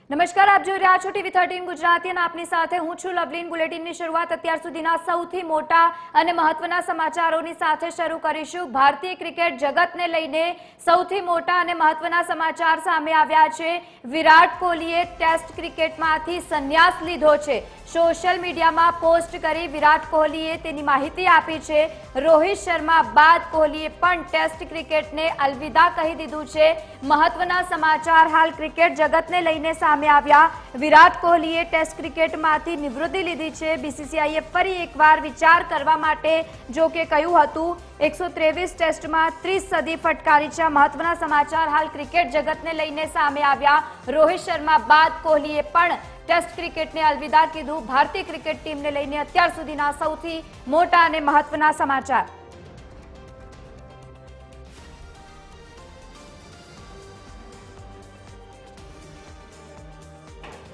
નમસ્કાર, આપ જોઈ રહ્યા છો ટીવી 13 ગુજરાતી અને આપની સાથે હું છું લવલીન। બુલેટિનની શરૂઆત અત્યાર સુધીના સૌથી મોટા અને મહત્વના સમાચારોની સાથે શરૂ કરીશું। ભારતીય ક્રિકેટ જગતને લઈને સૌથી મોટા અને મહત્વના સમાચાર સામે આવ્યા છે। વિરાટ કોહલીએ ટેસ્ટ ક્રિકેટમાંથી સંન્યાસ લીધો છે। સોશિયલ મીડિયામાં પોસ્ટ કરી વિરાટ કોહલીએ તેની માહિતી આપી છે। રોહિત શર્મા બાદ કોહલીએ પણ ટેસ્ટ ક્રિકેટને અલવિદા કહી દીધું છે। મહત્વના સમાચાર હાલ ક્રિકેટ જગતને લઈને સામે આવ્યા। વિરાટ કોહલીએ ટેસ્ટ ક્રિકેટમાંથી નિવૃત્તિ લીધી છે। બીસીસીઆઈએ ફરી એકવાર વિચાર કરવા માટે જો કે કહ્યું હતું। 123 ટેસ્ટમાં 30 સદી ફટકારી છે। મહત્વના સમાચાર હાલ ક્રિકેટ જગતને લઈને સામે આવ્યા। રોહિત શર્મા બાદ કોહલીએ પણ ટેસ્ટ ક્રિકેટને અલવિદા કીધું। ભારતીય ક્રિકેટ ટીમને લઈને અત્યાર સુધીના સૌથી મોટા અને મહત્વના સમાચાર।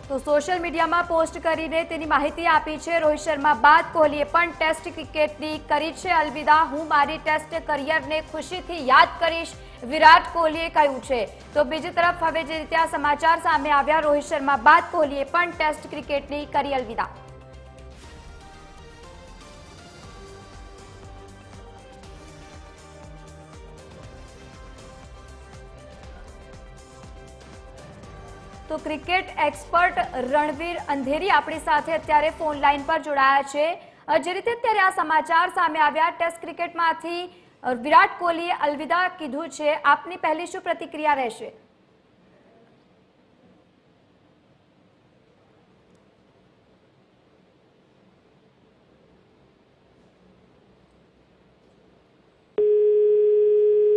તો સોશિયલ મીડિયામાં પોસ્ટ કરીને તેની માહિતી આપી છે। રોહિત શર્મા બાદ કોહલીએ પણ ટેસ્ટ ક્રિકેટની કરી છે અલવિદા। હું મારી ટેસ્ટ કરિયરને ખુશીથી યાદ કરીશ, વિરાટ કોહલીએ કહ્યું છે। તો બીજી તરફ હવે જે રીતે આ સમાચાર સામે આવ્યા, રોહિત શર્મા બાદ કોહલીએ પણ ટેસ્ટ ક્રિકેટની કરી અલવિદા। તો ક્રિકેટ એક્સપર્ટ રણવીર અંધેરી આપણી સાથે અત્યારે ફોન લાઈન પર જોડાયા છે। જે રીતે અત્યારે આ સમાચાર સામે આવ્યા, ટેસ્ટ ક્રિકેટમાંથી વિરાટ કોહલીએ અલવિદા કીધું છે, આપની પહેલી શું પ્રતિક્રિયા રહેશે?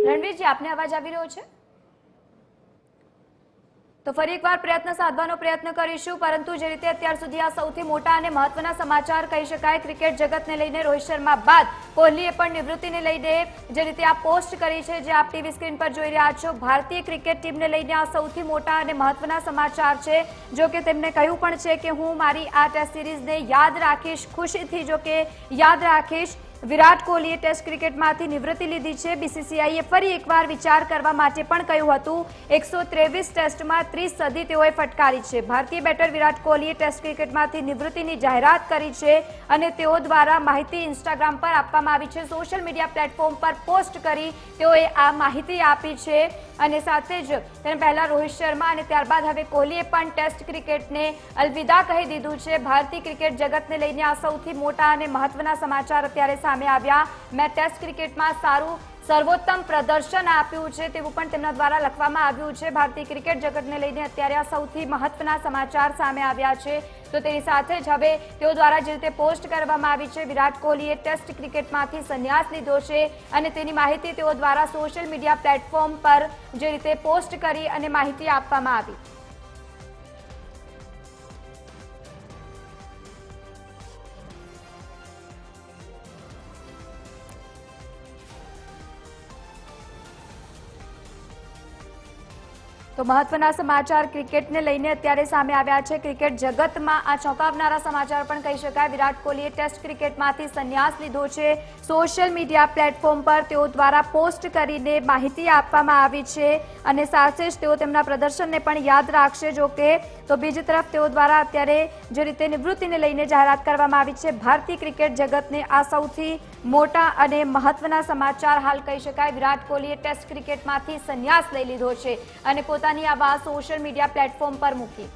રણવીરજી, આપને અવાજ આવી રહ્યો છે? તો ફરી એકવાર પ્રયત્ન સાધવાનો પ્રયત્ન કરીશું, પરંતુ જે રીતે અત્યાર સુધી આ સૌથી મોટા અને મહત્વના સમાચાર કહી શકાય ક્રિકેટ જગતને લઈને, રોહિત શર્મા બાદ કોહલીએ પણ નિવૃત્તિને લઈને જે રીતે આ પોસ્ટ કરી છે, જે આપ ટીવી સ્ક્રીન પર જોઈ રહ્યા છો, ભારતીય ક્રિકેટ ટીમને લઈને આ સૌથી મોટા અને મહત્વના સમાચાર છે। જો કે તેમને કહ્યું પણ છે કે હું મારી આ ટેસ્ટ સિરીઝને યાદ રાખીશ, ખુશીથી જો કે યાદ રાખીશ। વિરાટ કોહલીએ ટેસ્ટ ક્રિકેટમાંથી નિવૃત્તિ લીધી છે। બીસીસીઆઈએ ફરી એકવાર વિચાર કરવા માટે પણ કહ્યું હતું। 123 ટેસ્ટમાં 30 સદી તેઓએ ફટકારી છે। ભારતીય બેટર વિરાટ કોહલીએ ટેસ્ટ ક્રિકેટમાંથી નિવૃત્તિની જાહેરાત કરી છે અને તેઓ દ્વારા માહિતી ઇન્સ્ટાગ્રામ પર આપવામાં આવી છે। સોશિયલ મીડિયા પ્લેટફોર્મ પર પોસ્ટ કરી તેઓએ આ માહિતી આપી છે અને સાથે જ તેને પહેલા રોહિત શર્મા અને ત્યારબાદ હવે કોહલીએ પણ ટેસ્ટ ક્રિકેટને અલવિદા કહી દીધું છે। ભારતીય ક્રિકેટ જગતને લઈને આ સૌથી મોટા અને મહત્વના સમાચાર અત્યારે સામે આવ્યા। મેં ટેસ્ટ ક્રિકેટમાં સારું સર્વોત્તમ પ્રદર્શન આપ્યું છે તેવું પણ તેમના દ્વારા લખવામાં આવ્યું છે। ભારતીય ક્રિકેટ જગતને લઈને અત્યારે આ સૌથી મહત્વના સમાચાર સામે આવ્યા છે। તો તેની સાથે જ હવે તેઓ દ્વારા જે રીતે પોસ્ટ કરવામાં આવી છે, વિરાટ કોહલીએ ટેસ્ટ ક્રિકેટમાંથી સંન્યાસ લીધો છે અને તેની માહિતી તેઓ દ્વારા સોશિયલ મીડિયા પ્લેટફોર્મ પર જે રીતે પોસ્ટ કરી અને માહિતી આપવામાં આવી। તો મહત્વના સમાચાર ક્રિકેટને લઈને અત્યારે સામે આવ્યા છે। ક્રિકેટ જગતમાં આ ચોંકાવનારા સમાચાર પણ કહી શકાય। વિરાટ કોહલીએ ટેસ્ટ ક્રિકેટમાંથી સંન્યાસ લીધો છે। સોશિયલ મીડિયા પ્લેટફોર્મ પર તેઓ દ્વારા પોસ્ટ કરીને માહિતી આપવામાં આવી છે અને સાથે જ તેઓ તેમના પ્રદર્શનને પણ યાદ રાખશે। જો કે તો બીજી તરફ તેઓ દ્વારા અત્યારે જે રીતે નિવૃત્તિને લઈને જાહેરાત કરવામાં આવી છે, ભારતીય ક્રિકેટ જગતને આ સૌથી મોટા અને મહત્વના સમાચાર હાલ કહી શકાય। વિરાટ કોહલીએ ટેસ્ટ ક્રિકેટમાંથી સંન્યાસ લઈ લીધો છે અને પોતાની આ વાત સોશિયલ મીડિયા પ્લેટફોર્મ પર મૂકી।